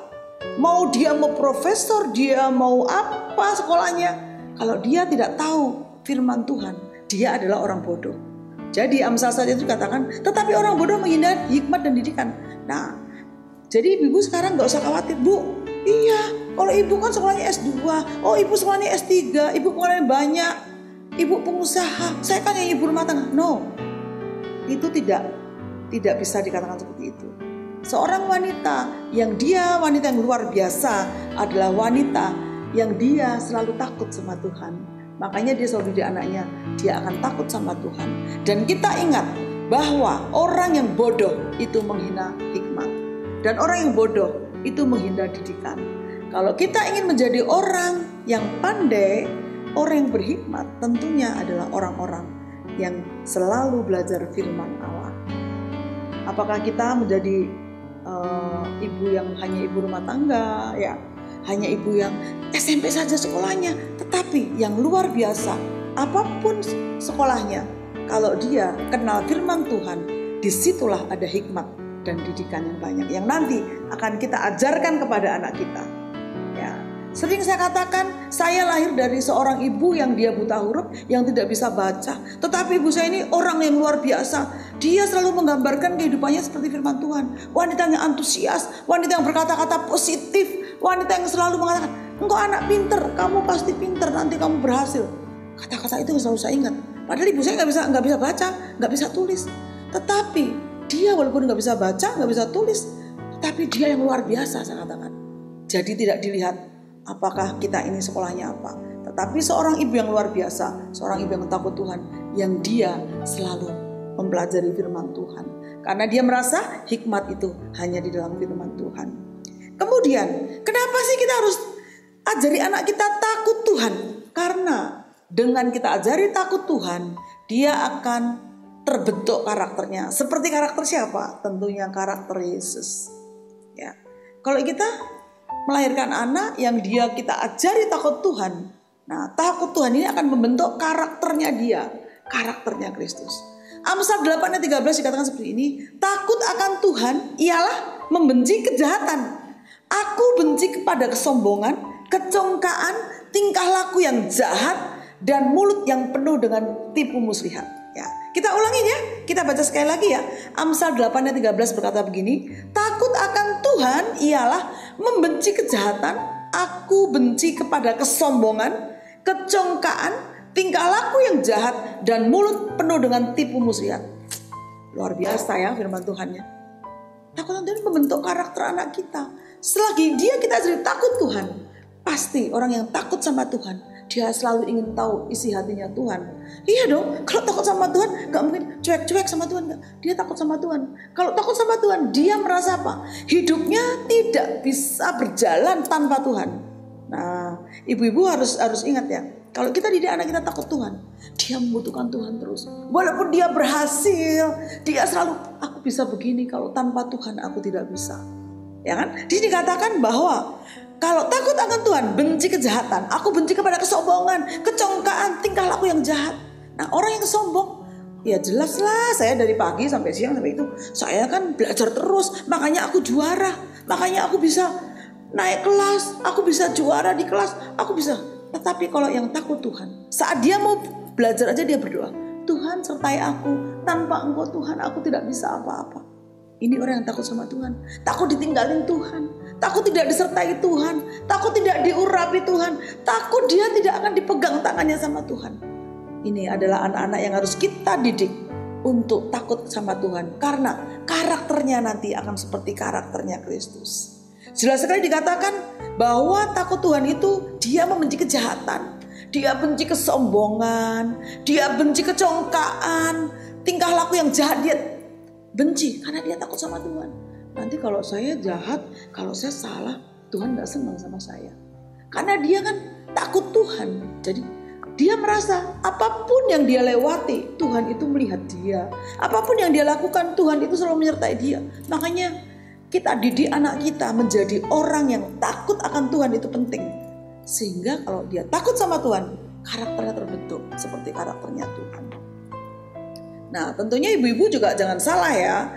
mau dia mau profesor, dia mau apa sekolahnya, kalau dia tidak tahu firman Tuhan, dia adalah orang bodoh. Jadi Amsal saja itu katakan, tetapi orang bodoh menghina hikmat dan didikan. Nah, jadi ibu sekarang gak usah khawatir, Bu. Iya, kalau ibu kan sekolahnya S2, oh ibu sekolahnya S3, ibu sekolahnya banyak, ibu pengusaha, saya kan yang ibu rumah tangga. No, itu tidak bisa dikatakan seperti itu. Seorang wanita yang luar biasa adalah wanita yang dia selalu takut sama Tuhan. Makanya dia selalu didik anaknya, dia akan takut sama Tuhan. Dan kita ingat bahwa orang yang bodoh itu menghina hikmat. Dan orang yang bodoh itu menghina didikan. Kalau kita ingin menjadi orang yang pandai, orang yang berhikmat, tentunya adalah orang-orang yang selalu belajar firman Allah. Apakah kita menjadi ibu yang hanya ibu rumah tangga, ya? Hanya ibu yang SMP saja sekolahnya, tetapi yang luar biasa, apapun sekolahnya, kalau dia kenal firman Tuhan, disitulah ada hikmat dan didikan yang banyak, yang nanti akan kita ajarkan kepada anak kita. Ya, sering saya katakan, saya lahir dari seorang ibu yang dia buta huruf, yang tidak bisa baca, tetapi ibu saya ini orang yang luar biasa. Dia selalu menggambarkan kehidupannya seperti firman Tuhan. Wanita yang antusias, wanita yang berkata-kata positif, wanita yang selalu mengatakan, engkau anak pinter, kamu pasti pinter, nanti kamu berhasil. Kata-kata itu selalu saya ingat. Padahal ibu saya nggak bisa baca, nggak bisa tulis. Tetapi dia walaupun nggak bisa baca, nggak bisa tulis, tetapi dia yang luar biasa, saya katakan. Jadi tidak dilihat apakah kita ini sekolahnya apa, tetapi seorang ibu yang luar biasa, seorang ibu yang takut Tuhan, yang dia selalu mempelajari firman Tuhan. Karena dia merasa hikmat itu hanya di dalam firman Tuhan. Kemudian, kenapa sih kita harus ajari anak kita takut Tuhan? Karena dengan kita ajari takut Tuhan, dia akan terbentuk karakternya. Seperti karakter siapa? Tentunya karakter Yesus. Ya. Kalau kita melahirkan anak yang kita ajari takut Tuhan, nah takut Tuhan ini akan membentuk karakternya dia, karakternya Kristus. Amsal 8 ayat 13 dikatakan seperti ini, takut akan Tuhan ialah membenci kejahatan. Aku benci kepada kesombongan, kecongkaan, tingkah laku yang jahat, dan mulut yang penuh dengan tipu muslihat. Ya, kita ulangin ya, kita baca sekali lagi ya. Amsal 8 ayat 13 berkata begini, takut akan Tuhan ialah membenci kejahatan, aku benci kepada kesombongan, kecongkaan, tingkah laku yang jahat, dan mulut penuh dengan tipu muslihat. Luar biasa ya firman Tuhannya. Takut Tuhan membentuk karakter anak kita. Selagi kita jadi takut Tuhan, pasti orang yang takut sama Tuhan, dia selalu ingin tahu isi hatinya Tuhan. Iya dong, kalau takut sama Tuhan gak mungkin cuek-cuek sama Tuhan, gak. Dia takut sama Tuhan. Kalau takut sama Tuhan, dia merasa apa? Hidupnya tidak bisa berjalan tanpa Tuhan. Nah, ibu-ibu harus ingat ya, kalau kita didik anak kita takut Tuhan, dia membutuhkan Tuhan terus. Walaupun dia berhasil, dia selalu, aku bisa begini, kalau tanpa Tuhan aku tidak bisa. Ya kan? Di sini dikatakan bahwa kalau takut akan Tuhan, benci kejahatan. Aku benci kepada kesombongan, kecongkaan, tingkah laku yang jahat. Nah, orang yang sombong, ya jelaslah saya dari pagi sampai siang sampai itu, saya kan belajar terus, makanya aku juara, makanya aku bisa naik kelas, aku bisa juara di kelas, aku bisa. Tetapi kalau yang takut Tuhan, saat dia mau belajar aja dia berdoa, Tuhan sertai aku, tanpa Engkau Tuhan aku tidak bisa apa-apa. Ini orang yang takut sama Tuhan, takut ditinggalin Tuhan, takut tidak disertai Tuhan, takut tidak diurapi Tuhan, takut dia tidak akan dipegang tangannya sama Tuhan. Ini adalah anak-anak yang harus kita didik untuk takut sama Tuhan, karena karakternya nanti akan seperti karakternya Kristus. Jelas sekali dikatakan bahwa takut Tuhan itu dia membenci kejahatan, dia benci kesombongan, dia benci kecongkaan, tingkah laku yang jahat dia benci karena dia takut sama Tuhan. Nanti kalau saya jahat, kalau saya salah, Tuhan gak senang sama saya. Karena dia kan takut Tuhan. Jadi dia merasa apapun yang dia lewati, Tuhan itu melihat dia. Apapun yang dia lakukan, Tuhan itu selalu menyertai dia. Makanya kita didik anak kita menjadi orang yang takut akan Tuhan itu penting. Sehingga kalau dia takut sama Tuhan, karakternya terbentuk seperti karakternya Tuhan. Nah, tentunya ibu-ibu juga jangan salah ya.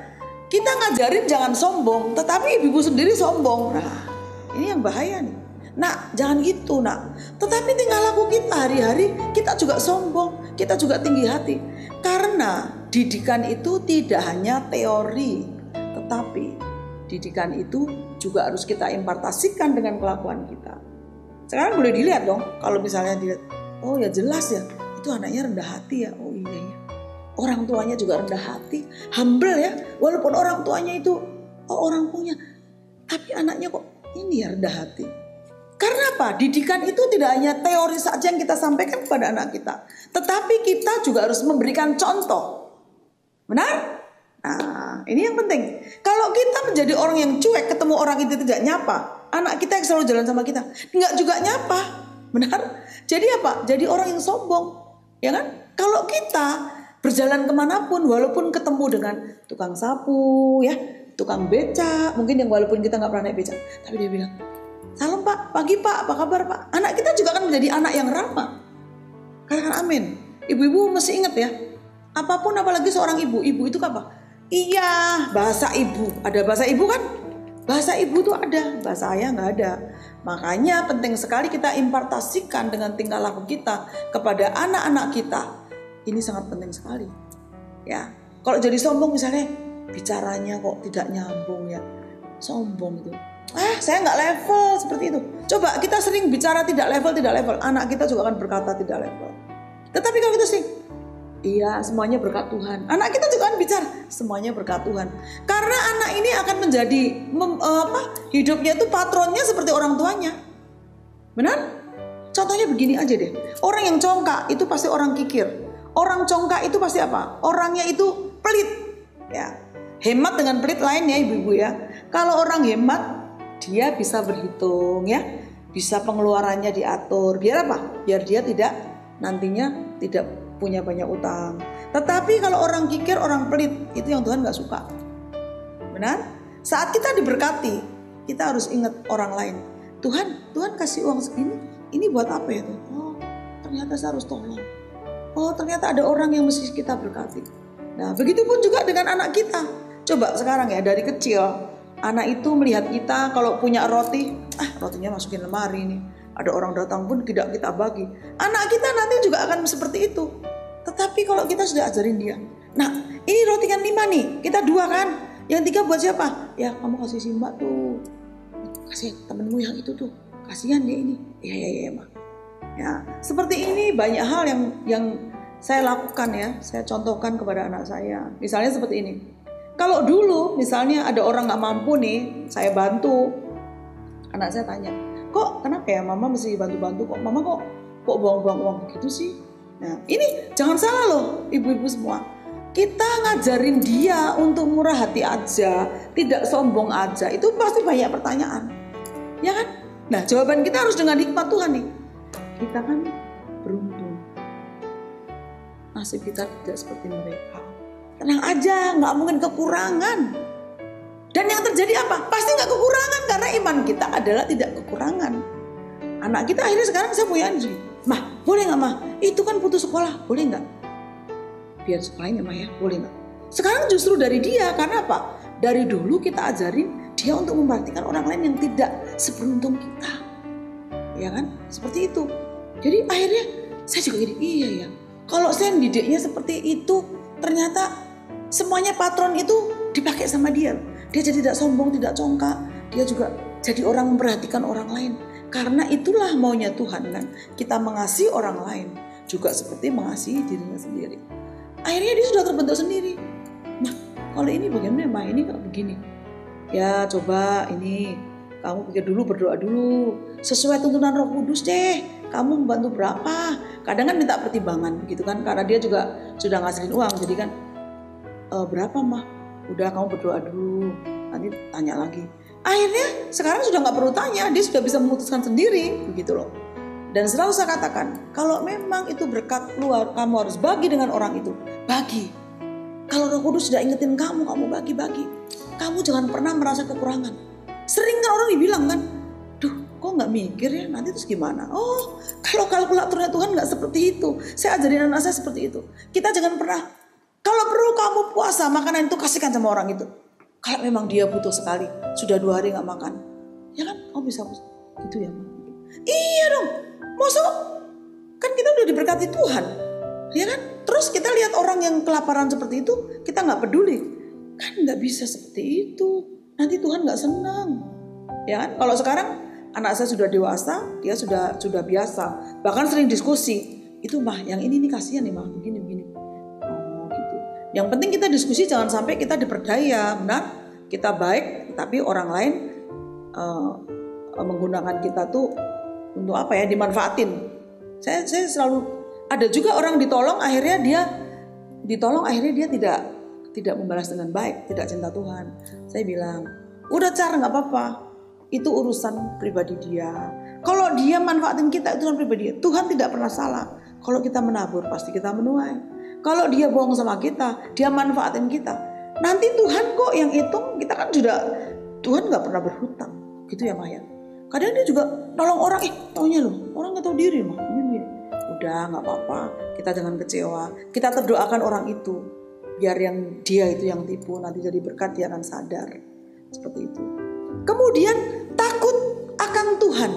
Kita ngajarin jangan sombong, tetapi ibu-ibu sendiri sombong. Nah, ini yang bahaya nih. Nah, jangan gitu nak. Tetapi tingkah laku kita hari-hari kita juga sombong, kita juga tinggi hati. Karena didikan itu tidak hanya teori, tetapi didikan itu juga harus kita impartasikan dengan kelakuan kita. Sekarang boleh dilihat dong, kalau misalnya dilihat, oh ya jelas ya, itu anaknya rendah hati ya, oh iya ya. Orang tuanya juga rendah hati, humble ya. Walaupun orang tuanya itu orang punya, tapi anaknya kok ini ya rendah hati. Karena apa? Didikan itu tidak hanya teori saja yang kita sampaikan kepada anak kita, tetapi kita juga harus memberikan contoh. Benar? Nah, ini yang penting. Kalau kita menjadi orang yang cuek, ketemu orang itu tidak nyapa, anak kita yang selalu jalan sama kita nggak juga nyapa. Benar? Jadi apa? Jadi orang yang sombong, ya kan? Kalau kita berjalan kemanapun, walaupun ketemu dengan tukang sapu, ya, tukang becak, mungkin yang walaupun kita nggak pernah naik becak, tapi dia bilang, salam Pak, pagi Pak, apa kabar Pak? Anak kita juga akan menjadi anak yang ramah. Katakan amin. Ibu-ibu mesti ingat ya, apapun apalagi seorang ibu itu apa? Iya, bahasa ibu. Ada bahasa ibu kan? Bahasa ibu tuh ada, bahasa ayah nggak ada. Makanya penting sekali kita impartasikan dengan tingkah laku kita kepada anak-anak kita. Ini sangat penting sekali. Ya, kalau jadi sombong misalnya bicaranya kok tidak nyambung ya, sombong itu. Saya nggak level seperti itu. Coba kita sering bicara tidak level, anak kita juga akan berkata tidak level. Tetapi kalau kita sering, iya semuanya berkat Tuhan. Anak kita juga akan bicara semuanya berkat Tuhan. Karena anak ini akan menjadi hidupnya itu patronnya seperti orang tuanya. Benar? Contohnya begini aja deh. Orang yang congkak itu pasti orang kikir. Orang congkak itu pasti apa? Orangnya itu pelit. Ya. Hemat dengan pelit lain ya ibu-ibu ya. Kalau orang hemat, dia bisa berhitung ya. Bisa pengeluarannya diatur. Biar apa? Biar dia nantinya tidak punya banyak utang. Tetapi kalau orang kikir, orang pelit, itu yang Tuhan gak suka. Benar? Saat kita diberkati, kita harus ingat orang lain. Tuhan kasih uang segini, ini buat apa ya Tuhan? Oh, ternyata saya harus tolong. Oh, ternyata ada orang yang mesti kita berkati. Nah, begitupun juga dengan anak kita. Coba sekarang ya, dari kecil anak itu melihat kita kalau punya roti, rotinya masukin lemari nih. Ada orang datang pun tidak kita bagi. Anak kita nanti juga akan seperti itu. Tetapi kalau kita sudah ajarin dia, nah ini roti kan 5 nih, kita 2 kan, yang 3 buat siapa? Ya kamu kasih si mbak tuh, kasih temenmu yang itu tuh, kasihan dia ini. Ya mak. Ya seperti ini banyak hal yang saya lakukan ya, saya contohkan kepada anak saya. Misalnya seperti ini. Kalau dulu misalnya ada orang nggak mampu nih, saya bantu. Anak saya tanya, kok kenapa ya mama mesti bantu-bantu, kok mama kok buang-buang uang begitu sih? Nah ini jangan salah loh ibu-ibu semua. Kita ngajarin dia untuk murah hati aja, tidak sombong aja, itu pasti banyak pertanyaan. Ya kan? Nah jawaban kita harus dengan hikmat Tuhan nih. Kita kan beruntung. Nasib kita tidak seperti mereka. Tenang aja, gak mungkin kekurangan. Dan yang terjadi apa? Pasti gak kekurangan, karena iman kita adalah tidak kekurangan. Anak kita akhirnya sekarang saya punya Andri. Mah, boleh gak mah? Itu kan putus sekolah, boleh gak? Biar sekolahin ya mah ya, boleh gak? Sekarang justru dari dia, karena apa? Dari dulu kita ajarin dia untuk memperhatikan orang lain yang tidak seberuntung kita. Ya kan? Seperti itu. Jadi akhirnya saya juga gini, iya ya. Kalau saya didiknya seperti itu, ternyata semuanya patron itu dipakai sama dia. Dia jadi tidak sombong, tidak congkak. Dia juga jadi orang memperhatikan orang lain. Karena itulah maunya Tuhan kan. Kita mengasihi orang lain juga seperti mengasihi dirinya sendiri. Akhirnya dia sudah terbentuk sendiri. Nah, kalau ini bagaimana Mah? Ini kok begini. Ya coba ini kamu pikir dulu, berdoa dulu. Sesuai tuntunan Roh Kudus deh. Kamu membantu berapa? Kadang kan minta pertimbangan gitu kan. Karena dia juga sudah ngasilin uang. Jadi kan berapa mah? Udah kamu berdoa dulu. Nanti tanya lagi. Akhirnya sekarang sudah gak perlu tanya. Dia sudah bisa memutuskan sendiri. Begitu loh. Dan selalu saya katakan, kalau memang itu berkat keluar, kamu harus bagi dengan orang itu. Bagi. Kalau Roh Kudus sudah ingetin kamu bagi-bagi. Kamu jangan pernah merasa kekurangan. Sering kan orang dibilang kan, duh kok gak mikir ya, nanti terus gimana? Oh, kalau kalkulatornya Tuhan gak seperti itu. Saya ajarin anak saya seperti itu. Kita jangan pernah, kalau perlu kamu puasa, makanan itu kasihkan sama orang itu. Kalau memang dia butuh sekali, sudah 2 hari gak makan, ya kan, kamu bisa gitu ya. Iya dong, maksud kan kita udah diberkati Tuhan, ya kan? Terus kita lihat orang yang kelaparan seperti itu, kita gak peduli. Kan gak bisa seperti itu. Nanti Tuhan gak senang. Ya kan? Kalau sekarang anak saya sudah dewasa, dia sudah biasa. Bahkan sering diskusi. Itu mah yang ini nih kasihan nih mah begini. Oh gitu. Yang penting kita diskusi jangan sampai kita diperdaya. Benar? Kita baik, tapi orang lain menggunakan kita tuh untuk apa ya? Dimanfaatin. Saya selalu ada juga orang ditolong akhirnya dia tidak membalas dengan baik, tidak cinta Tuhan. Saya bilang, udah cara gak apa-apa, itu urusan pribadi dia. Kalau dia manfaatin kita, itu urusan pribadi dia. Tuhan tidak pernah salah. Kalau kita menabur, pasti kita menuai. Kalau dia bohong sama kita, dia manfaatin kita. Nanti Tuhan kok yang hitung, kita kan sudah, Tuhan gak pernah berhutang. Gitu ya Maya. Kadang dia juga nolong orang, taunya loh, orang gak tahu diri mah. Udah gak apa-apa, kita jangan kecewa. Kita terdoakan orang itu. Biar yang dia itu yang tipu, nanti jadi berkat dia akan sadar. Seperti itu. Kemudian takut akan Tuhan.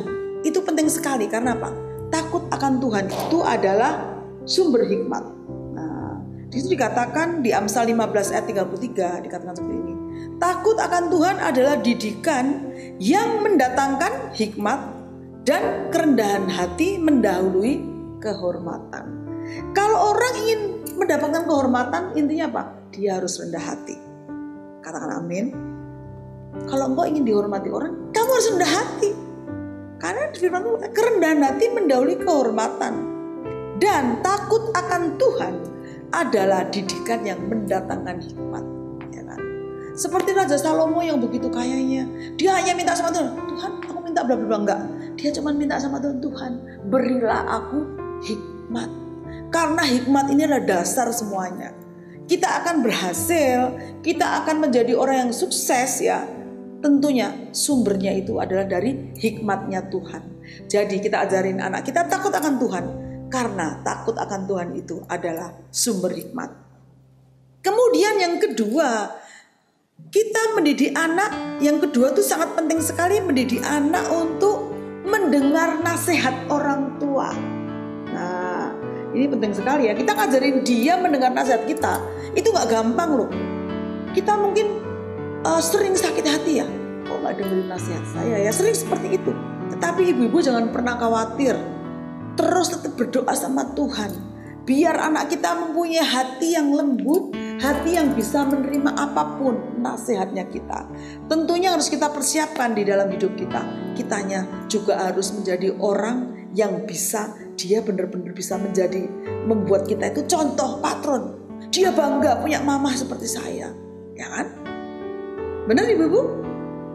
Itu penting sekali, karena apa? Takut akan Tuhan itu adalah sumber hikmat. Nah, di situ dikatakan di Amsal 15 ayat 33 dikatakan seperti ini. Takut akan Tuhan adalah didikan yang mendatangkan hikmat dan kerendahan hati mendahului kehormatan. Kalau orang ingin mendapatkan kehormatan, intinya apa? Dia harus rendah hati. Katakan amin. Kalau engkau ingin dihormati orang, kamu harus rendah hati. Karena di firman Tuhan, kerendahan hati mendahului kehormatan. Dan takut akan Tuhan adalah didikan yang mendatangkan hikmat. Ya kan? Seperti Raja Salomo yang begitu kayanya, dia hanya minta sama Tuhan, Tuhan aku minta bla bla bla, enggak. Dia cuma minta sama Tuhan, Tuhan berilah aku hikmat. Karena hikmat ini adalah dasar semuanya. Kita akan berhasil, kita akan menjadi orang yang sukses ya. tentunya sumbernya itu adalah dari hikmatnya Tuhan. Jadi kita ajarin anak kita takut akan Tuhan, karena takut akan Tuhan itu adalah sumber hikmat. Kemudian yang kedua, kita mendidik anak, yang kedua itu sangat penting sekali mendidik anak untuk mendengar nasihat orang tua. Nah, ini penting sekali ya. Kita ngajarin dia mendengar nasihat kita, itu gak gampang loh. Kita mungkin sering sakit hati ya, kok gak dengerin nasihat saya ya, sering seperti itu. Tetapi ibu-ibu jangan pernah khawatir, terus tetap berdoa sama Tuhan, biar anak kita mempunyai hati yang lembut, hati yang bisa menerima apapun nasihatnya kita. Tentunya harus kita persiapkan di dalam hidup kita. Kitanya juga harus menjadi orang yang bisa, dia benar-benar bisa menjadi, membuat kita itu contoh, patron. Dia bangga punya mama seperti saya, ya kan? Benar ibu-ibu?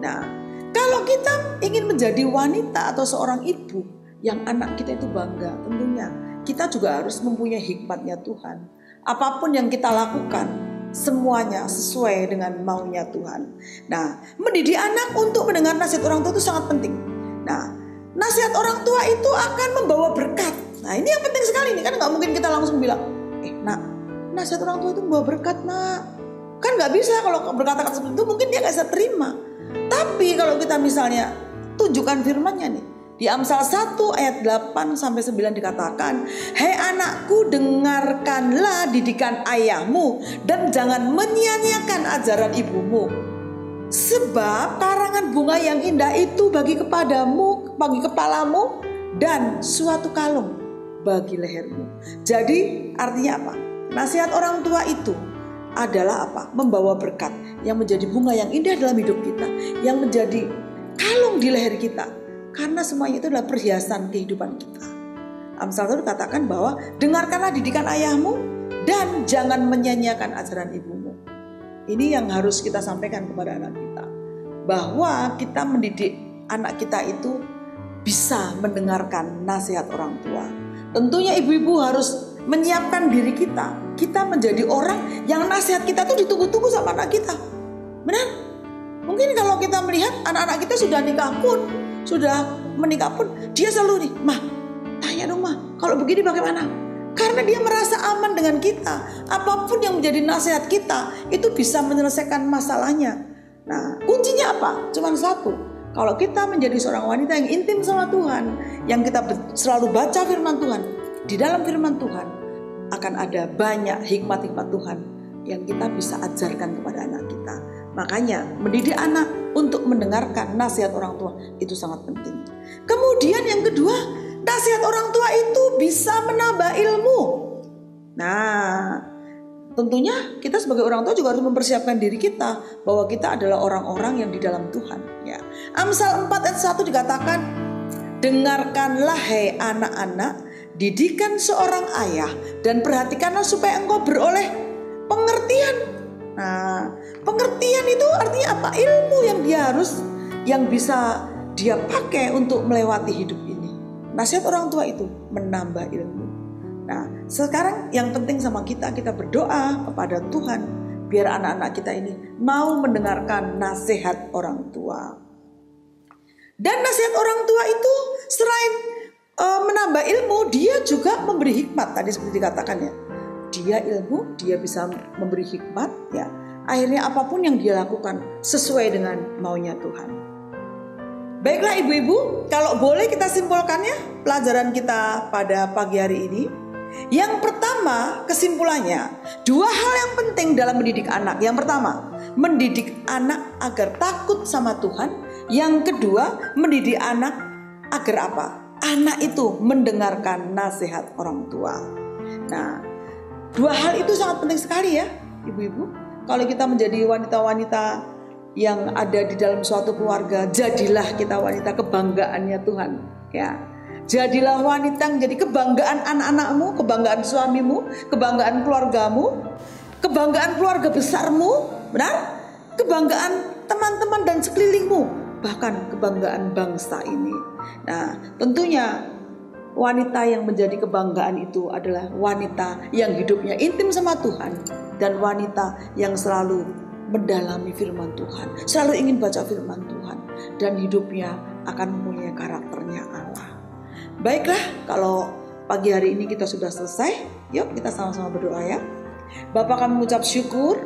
Nah, kalau kita ingin menjadi wanita atau seorang ibu yang anak kita itu bangga, tentunya kita juga harus mempunyai hikmatnya Tuhan. Apapun yang kita lakukan, semuanya sesuai dengan maunya Tuhan. Nah, mendidik anak untuk mendengar nasihat orang tua itu sangat penting. Nah, nasihat orang tua itu akan membawa berkat. Nah, ini yang penting sekali nih, kan nggak mungkin kita langsung bilang, nak, nasihat orang tua itu membawa berkat, nak. Kan nggak bisa kalau berkata-kata seperti itu, mungkin dia nggak bisa terima. Tapi kalau kita misalnya tunjukkan firman-Nya nih, di Amsal 1 ayat 8-9 dikatakan, "Hei anakku, dengarkanlah didikan ayahmu dan jangan menyia-nyiakan ajaran ibumu. Sebab karangan bunga yang indah itu bagi kepadamu, bagi kepalamu, dan suatu kalung bagi lehermu." Jadi artinya apa? Nasihat orang tua itu adalah apa? Membawa berkat yang menjadi bunga yang indah dalam hidup kita, yang menjadi kalung di leher kita. Karena semuanya itu adalah perhiasan kehidupan kita. Amsal 1 katakan bahwa dengarkanlah didikan ayahmu dan jangan menyia-nyiakan ajaran ibumu. Ini yang harus kita sampaikan kepada anak kita, bahwa kita mendidik anak kita itu bisa mendengarkan nasihat orang tua. Tentunya ibu-ibu harus menyiapkan diri kita menjadi orang yang nasihat kita tuh ditunggu-tunggu sama anak kita. Benar? Mungkin kalau kita melihat anak-anak kita sudah nikah pun, sudah menikah pun, dia selalu nih, "Mah, tanya dong mah, kalau begini bagaimana?" Karena dia merasa aman dengan kita. Apapun yang menjadi nasihat kita, itu bisa menyelesaikan masalahnya. Nah, kuncinya apa? Cuman satu. Kalau kita menjadi seorang wanita yang intim sama Tuhan, yang kita selalu baca firman Tuhan, di dalam firman Tuhan akan ada banyak hikmat-hikmat Tuhan yang kita bisa ajarkan kepada anak kita. Makanya mendidik anak untuk mendengarkan nasihat orang tua itu sangat penting. Kemudian yang kedua, nasihat orang tua itu bisa menambah ilmu. Nah, tentunya kita sebagai orang tua juga harus mempersiapkan diri kita bahwa kita adalah orang-orang yang di dalam Tuhan. Ya. Amsal 4 ayat 1 dikatakan, "Dengarkanlah hai anak-anak didikan seorang ayah dan perhatikanlah supaya engkau beroleh pengertian." Nah, pengertian itu artinya apa? Ilmu yang bisa dia pakai untuk melewati hidup ini. Nasihat orang tua itu menambah ilmu. Nah, sekarang yang penting sama kita berdoa kepada Tuhan biar anak-anak kita ini mau mendengarkan nasihat orang tua. Dan nasihat orang tua itu selain menambah ilmu, dia juga memberi hikmat. Tadi seperti dikatakan ya, dia ilmu, dia bisa memberi hikmat ya. Akhirnya apapun yang dia lakukan sesuai dengan maunya Tuhan. Baiklah ibu-ibu, kalau boleh kita simpulkannya pelajaran kita pada pagi hari ini. Yang pertama, kesimpulannya, dua hal yang penting dalam mendidik anak. Yang pertama, mendidik anak agar takut sama Tuhan. Yang kedua, mendidik anak agar apa? Anak itu mendengarkan nasihat orang tua. Nah, dua hal itu sangat penting sekali ya, ibu-ibu. Kalau kita menjadi wanita-wanita yang ada di dalam suatu keluarga, jadilah kita wanita kebanggaannya Tuhan. Ya, jadilah wanita yang jadi kebanggaan anak-anakmu, kebanggaan suamimu, kebanggaan keluargamu, kebanggaan keluarga besarmu, benar? Kebanggaan teman-teman dan sekelilingmu, bahkan kebanggaan bangsa ini. Nah, tentunya wanita yang menjadi kebanggaan itu adalah wanita yang hidupnya intim sama Tuhan dan wanita yang selalu mendalami firman Tuhan, selalu ingin baca firman Tuhan, dan hidupnya akan mempunyai karakternya Allah. Baiklah, kalau pagi hari ini kita sudah selesai, yuk kita sama-sama berdoa ya. Bapa, kami mengucap syukur,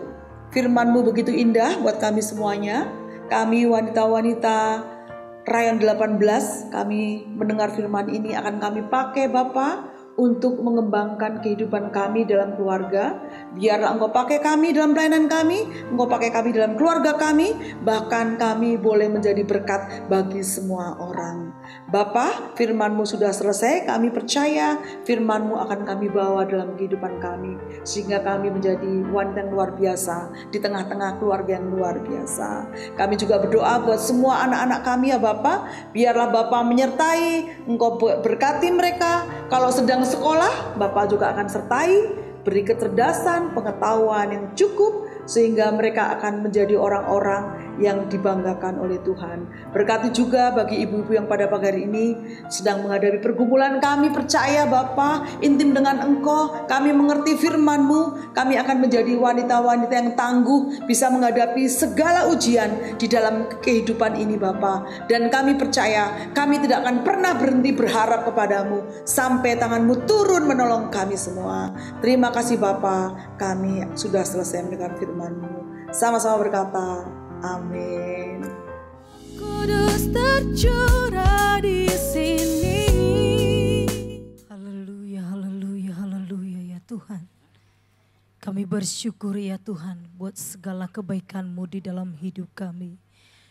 firman-Mu begitu indah buat kami semuanya. Kami wanita-wanita Rayon 18, kami mendengar firman ini akan kami pakai Bapa untuk mengembangkan kehidupan kami dalam keluarga. Biarlah Engkau pakai kami dalam pelayanan kami, Engkau pakai kami dalam keluarga kami, bahkan kami boleh menjadi berkat bagi semua orang. Bapa, firman-Mu sudah selesai, kami percaya firman-Mu akan kami bawa dalam kehidupan kami, sehingga kami menjadi wanita yang luar biasa di tengah-tengah keluarga yang luar biasa. Kami juga berdoa buat semua anak-anak kami ya Bapa, biarlah Bapa menyertai, Engkau berkati mereka. Kalau sedang sekolah, Bapak juga akan sertai, beri kecerdasan, pengetahuan yang cukup, sehingga mereka akan menjadi orang-orang yang dibanggakan oleh Tuhan. Berkati juga bagi ibu-ibu yang pada pagi hari ini sedang menghadapi pergumulan. Kami percaya Bapa, intim dengan Engkau, kami mengerti firman-Mu, kami akan menjadi wanita-wanita yang tangguh, bisa menghadapi segala ujian di dalam kehidupan ini Bapa. Dan kami percaya kami tidak akan pernah berhenti berharap kepadamu sampai tangan-Mu turun menolong kami semua. Terima kasih Bapa, kami sudah selesai mendengar firman-Mu. Sama-sama berkata, amin. Kudus tercurah di sini. Haleluya, haleluya, haleluya ya Tuhan. Kami bersyukur ya Tuhan buat segala kebaikan-Mu di dalam hidup kami.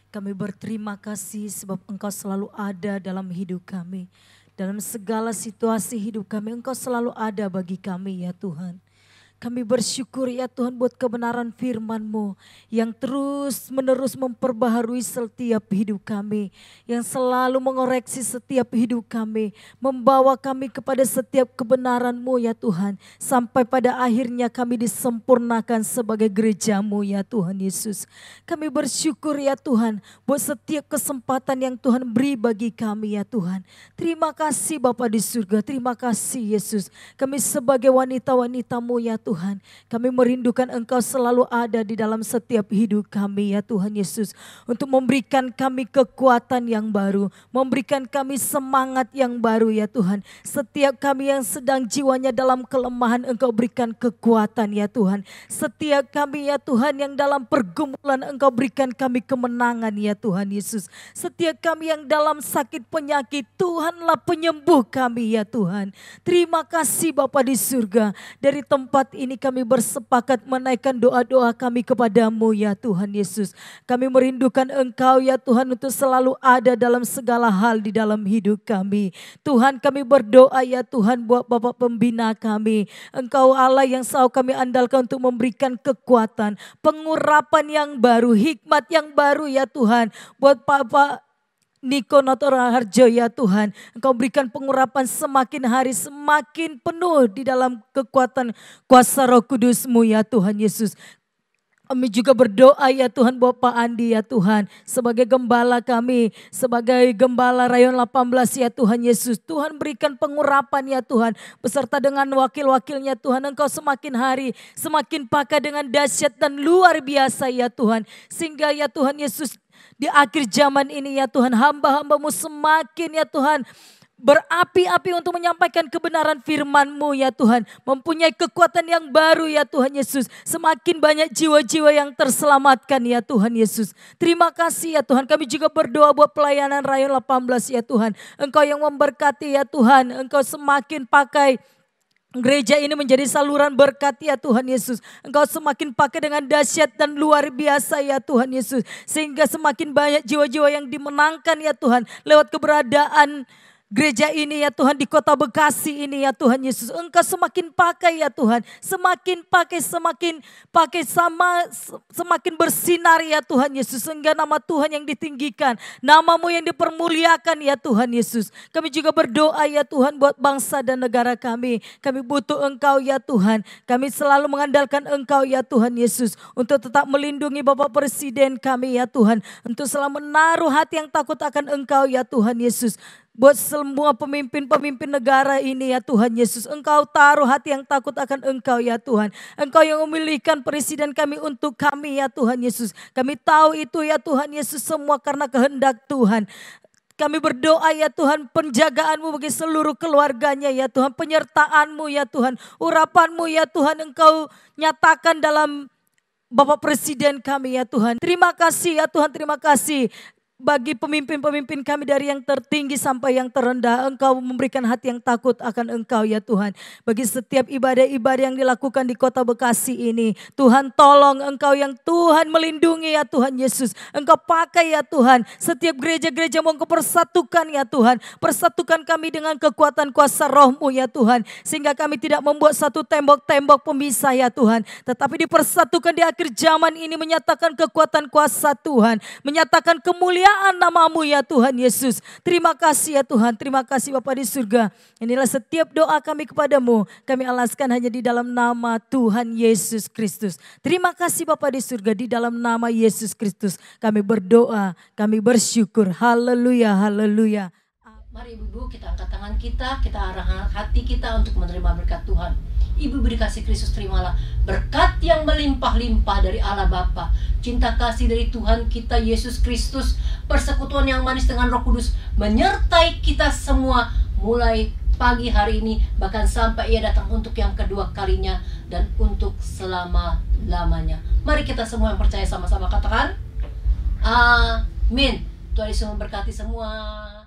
Kami berterima kasih sebab Engkau selalu ada dalam hidup kami. Dalam segala situasi hidup kami, Engkau selalu ada bagi kami ya Tuhan. Kami bersyukur ya Tuhan buat kebenaran firman-Mu yang terus menerus memperbaharui setiap hidup kami. Yang selalu mengoreksi setiap hidup kami. Membawa kami kepada setiap kebenaran-Mu ya Tuhan. Sampai pada akhirnya kami disempurnakan sebagai gereja-Mu ya Tuhan Yesus. Kami bersyukur ya Tuhan buat setiap kesempatan yang Tuhan beri bagi kami ya Tuhan. Terima kasih Bapa di surga, terima kasih Yesus. Kami sebagai wanita-wanita-Mu ya Tuhan. Tuhan, kami merindukan Engkau selalu ada di dalam setiap hidup kami ya Tuhan Yesus. Untuk memberikan kami kekuatan yang baru, memberikan kami semangat yang baru ya Tuhan. Setiap kami yang sedang jiwanya dalam kelemahan, Engkau berikan kekuatan ya Tuhan. Setiap kami ya Tuhan yang dalam pergumulan, Engkau berikan kami kemenangan ya Tuhan Yesus. Setiap kami yang dalam sakit penyakit, Tuhanlah penyembuh kami ya Tuhan. Terima kasih Bapa di surga. Dari tempat ini kami bersepakat menaikkan doa-doa kami kepadamu ya Tuhan Yesus. Kami merindukan Engkau ya Tuhan untuk selalu ada dalam segala hal di dalam hidup kami. Tuhan, kami berdoa ya Tuhan buat Bapak pembina kami. Engkau Allah yang selalu kami andalkan untuk memberikan kekuatan, pengurapan yang baru, hikmat yang baru ya Tuhan. Buat Bapak Niko Notora Harjo ya Tuhan, Engkau berikan pengurapan semakin hari semakin penuh di dalam kekuatan kuasa Roh Kudus-Mu ya Tuhan Yesus. Kami juga berdoa ya Tuhan buat Pak Andi ya Tuhan. Sebagai gembala kami, sebagai gembala Rayon 18 ya Tuhan Yesus. Tuhan berikan pengurapan ya Tuhan. Beserta dengan wakil-wakilnya Tuhan. Engkau semakin hari semakin pakai dengan dahsyat dan luar biasa ya Tuhan. Sehingga ya Tuhan Yesus di akhir zaman ini ya Tuhan, hamba-hamba-Mu semakin ya Tuhan berapi-api untuk menyampaikan kebenaran firman-Mu ya Tuhan. Mempunyai kekuatan yang baru ya Tuhan Yesus. Semakin banyak jiwa-jiwa yang terselamatkan ya Tuhan Yesus. Terima kasih ya Tuhan. Kami juga berdoa buat pelayanan Rayon 18 ya Tuhan. Engkau yang memberkati ya Tuhan. Engkau semakin pakai gereja ini menjadi saluran berkat ya Tuhan Yesus. Engkau semakin pakai dengan dahsyat dan luar biasa ya Tuhan Yesus. Sehingga semakin banyak jiwa-jiwa yang dimenangkan ya Tuhan. Lewat keberadaan gereja ini ya Tuhan, di kota Bekasi ini ya Tuhan Yesus. Engkau semakin pakai ya Tuhan. Semakin pakai semakin bersinar ya Tuhan Yesus. Sehingga nama Tuhan yang ditinggikan, nama-Mu yang dipermuliakan ya Tuhan Yesus. Kami juga berdoa ya Tuhan buat bangsa dan negara kami. Kami butuh Engkau ya Tuhan. Kami selalu mengandalkan Engkau ya Tuhan Yesus. Untuk tetap melindungi Bapak Presiden kami ya Tuhan. Untuk selalu menaruh hati yang takut akan Engkau ya Tuhan Yesus. Buat semua pemimpin-pemimpin negara ini ya Tuhan Yesus. Engkau taruh hati yang takut akan Engkau ya Tuhan. Engkau yang memilihkan presiden kami untuk kami ya Tuhan Yesus. Kami tahu itu ya Tuhan Yesus semua karena kehendak Tuhan. Kami berdoa ya Tuhan, penjagaan-Mu bagi seluruh keluarganya ya Tuhan. Penyertaan-Mu ya Tuhan. Urapan-Mu ya Tuhan Engkau nyatakan dalam Bapak Presiden kami ya Tuhan. Terima kasih ya Tuhan, terima kasih. Bagi pemimpin-pemimpin kami dari yang tertinggi sampai yang terendah, Engkau memberikan hati yang takut akan Engkau ya Tuhan. Bagi setiap ibadah-ibadah yang dilakukan di kota Bekasi ini, Tuhan tolong Engkau yang Tuhan melindungi ya Tuhan Yesus. Engkau pakai ya Tuhan, setiap gereja-gereja mau Engkau persatukan ya Tuhan. Persatukan kami dengan kekuatan kuasa Roh-Mu ya Tuhan. Sehingga kami tidak membuat satu tembok-tembok pemisah ya Tuhan. Tetapi dipersatukan di akhir zaman ini menyatakan kekuatan kuasa Tuhan. Menyatakan kemuliaan nama-Mu ya Tuhan Yesus. Terima kasih ya Tuhan, terima kasih Bapa di surga. Inilah setiap doa kami kepadamu, kami alaskan hanya di dalam nama Tuhan Yesus Kristus. Terima kasih Bapa di surga, di dalam nama Yesus Kristus kami berdoa, kami bersyukur. Haleluya, haleluya. Mari ibu-ibu kita angkat tangan kita arahkan hati kita untuk menerima berkat Tuhan. Ibu dikasih Kristus, terimalah berkat yang melimpah-limpah dari Allah Bapa, cinta kasih dari Tuhan kita Yesus Kristus, persekutuan yang manis dengan Roh Kudus menyertai kita semua mulai pagi hari ini bahkan sampai Ia datang untuk yang kedua kalinya dan untuk selama-lamanya. Mari kita semua yang percaya sama-sama katakan amin. Tuhan Yesus memberkati semua.